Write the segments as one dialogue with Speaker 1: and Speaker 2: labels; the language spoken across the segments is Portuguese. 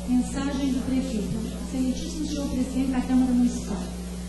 Speaker 1: Mensagem do prefeito. Excelentíssimo senhor presidente da Câmara Municipal,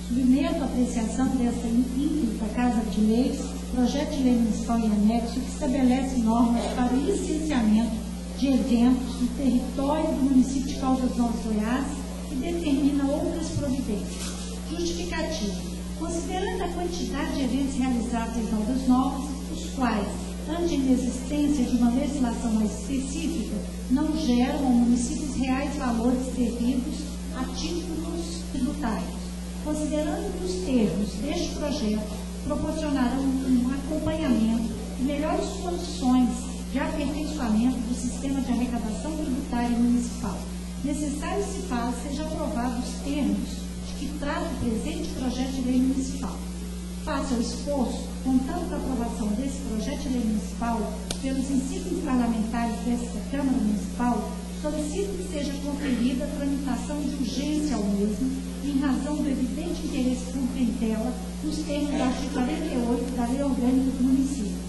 Speaker 1: submeto à apreciação desta íntegra Casa de Leis, projeto de lei municipal em anexo que estabelece normas para o licenciamento de eventos no território do município de Caldas Novas, Goiás, e determina outras providências. Justificativa. Considerando a quantidade de eventos realizados em Caldas Novas, os quais, ante a inexistência de uma legislação mais específica, não geram ao município os reais valores devidos a títulos tributários. Considerando que os termos deste projeto proporcionarão um acompanhamento e melhores condições de aperfeiçoamento do sistema de arrecadação tributária municipal, necessário se faz seja aprovado os termos de que trata o presente projeto de lei municipal. Face ao esforço, contando com a aprovação desse projeto de lei municipal pelos insígnios parlamentares desta Câmara Municipal, solicito que seja conferida a tramitação de urgência ao mesmo, em razão do evidente interesse público em tela, nos termos do artigo 48 da Lei Orgânica do Município.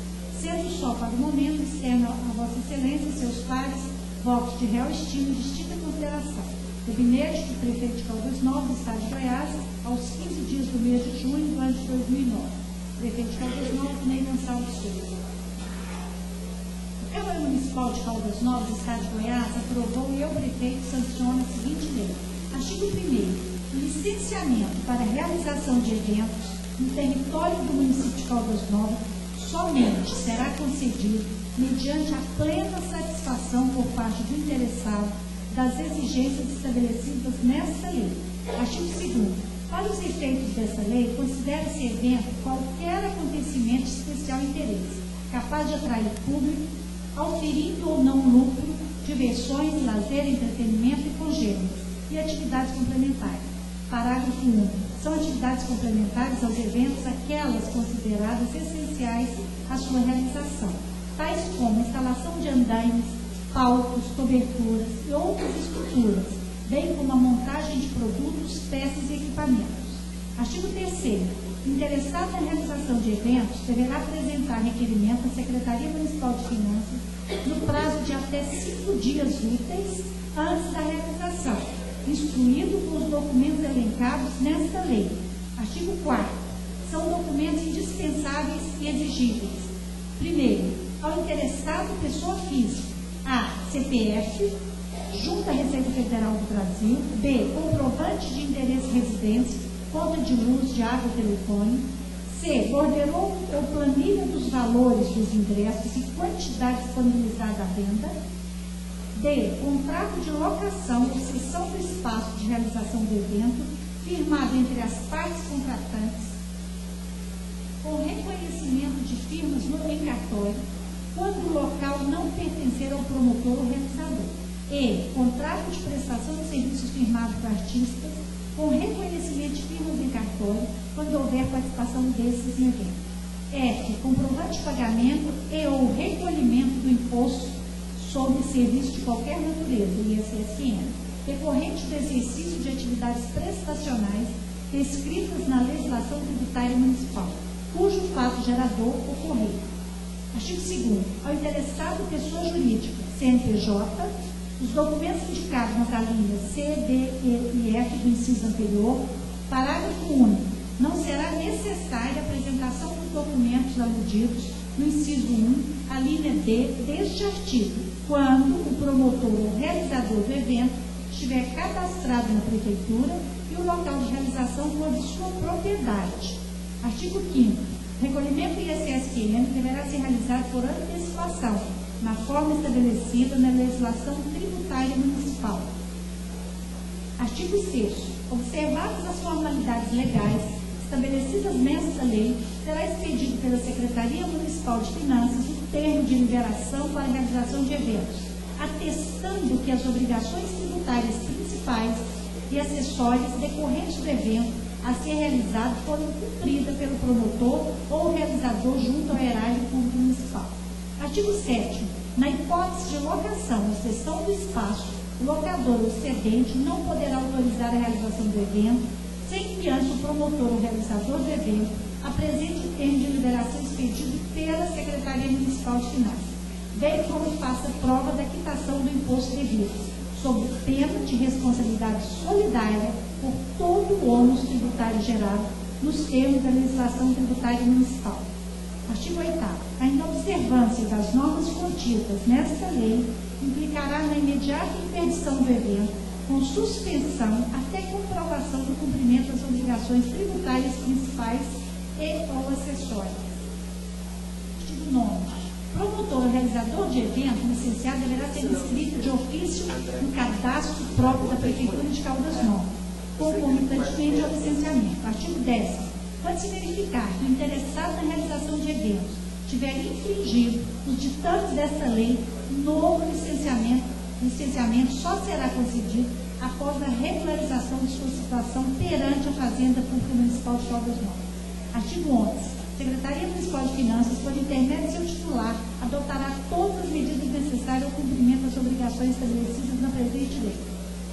Speaker 1: Sendo só para o momento, externo a Vossa Excelência e seus pares, votos de real estima e distinta consideração. Gabinete do Prefeito de Caldas Novas, Estado de Goiás, aos 15 dias do mês de junho do ano de 2009. Prefeito de Caldas Novas, Ney Gonçalves Souza. A Câmara Municipal de Caldas Novas, Estado de Goiás, aprovou e eu, prefeito, sanciona a seguinte lei. Artigo 1º. O licenciamento para a realização de eventos no território do município de Caldas Novas somente será concedido mediante a plena satisfação por parte do interessado das exigências estabelecidas nesta lei. Artigo 2º. Para os efeitos desta lei, considera-se evento qualquer acontecimento de especial interesse, capaz de atrair público, auferindo ou não lucro, diversões, lazer, entretenimento e congêneres, e atividades complementares. Parágrafo 1. São atividades complementares aos eventos aquelas consideradas essenciais à sua realização, tais como instalação de andaimes, palcos, coberturas e outras estruturas, bem como a montagem de produtos, peças e equipamentos. Artigo 3º. Interessado na realização de eventos, deverá apresentar requerimento à Secretaria Municipal de Finanças no prazo de até 5 dias úteis antes da realização, instruído com os documentos elencados nesta lei. Artigo 4º. São documentos indispensáveis e exigíveis. Primeiro, ao interessado pessoa física, A. CPF, Junta à Receita Federal do Brasil. B. Comprovante de endereço de residência, conta de luz, de água e telefone. C. Borderou ou planilha dos valores dos ingressos e quantidade disponibilizada à venda. D. Contrato de locação ou cessão do espaço de realização do evento, firmado entre as partes contratantes, com reconhecimento de firmas em cartório, quando o local não pertencer ao promotor ou realizador. E. Contrato de prestação de serviços firmado por artistas, com reconhecimento de firmas em cartório, quando houver participação desses em evento. F. Comprovante de pagamento e ou recolhimento do imposto sobre serviço de qualquer natureza, ISSN, decorrente do exercício de atividades prestacionais descritas na legislação tributária municipal, cujo fato gerador ocorrer. Artigo 2º. Ao interessado pessoa jurídica, CNPJ, os documentos indicados nas alíneas C, D, E e F do inciso anterior, parágrafo único, não será necessária a apresentação dos documentos aludidos no inciso 1, a linha D deste artigo, quando o promotor ou realizador do evento estiver cadastrado na Prefeitura e o local de realização for de sua propriedade. Artigo 5º. Recolhimento do ISSN deverá ser realizado por antecipação, na forma estabelecida na legislação tributária municipal. Artigo 6º. Observadas as formalidades legais estabelecidas nesta lei, será expedido pela Secretaria Municipal de Finanças o termo de liberação para a realização de eventos, atestando que as obrigações tributárias principais e acessórias decorrentes do evento a ser realizado foram cumpridas pelo promotor ou realizador junto ao erário público municipal. Artigo 7º. Na hipótese de locação ou cessão do espaço, o locador ou cedente não poderá autorizar a realização do evento sem que antes o promotor ou realizador do evento apresente o termo de liberação expedido pela Secretaria Municipal de Finanças, bem como faça prova da quitação do imposto devido, sob pena de responsabilidade solidária por todo o ônus tributário gerado nos termos da legislação tributária municipal. Artigo 8º. A inobservância das normas contidas nesta lei implicará na imediata interdição do evento, com suspensão até comprovação do cumprimento das obrigações tributárias principais e ou acessórias. Artigo 9º. Promotor ou realizador de evento licenciado deverá ser inscrito de ofício no cadastro próprio da Prefeitura de Caldas Novas, concomitantemente ao licenciamento. Artigo 10º. Quando se verificar que o interessado na realização de eventos tiver infringido os ditames desta lei, novo licenciamento só será concedido após a regularização de sua situação perante a Fazenda Pública Municipal de Caldas Novas. Artigo 11. A Secretaria Municipal de Finanças, por intermédio de seu titular, adotará todas as medidas necessárias ao cumprimento das obrigações estabelecidas na presente lei.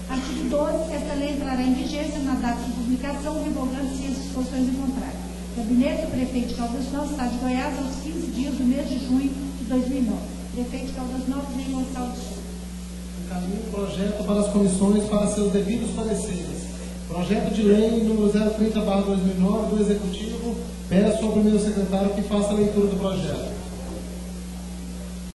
Speaker 1: Artigo 12. Esta lei entrará em vigência na data de publicação, revogando-se as disposições em contrário. Gabinete do Prefeito de Caldas Novas, Estado de Goiás, aos 15 dias do mês de junho de 2009. Prefeito de Caldas Novas, Ney Gonçalves.
Speaker 2: Encaminho o projeto para as comissões para seus devidos pareceres. Projeto de lei número 030/2009 do Executivo. Peço ao primeiro secretário que faça a leitura do projeto.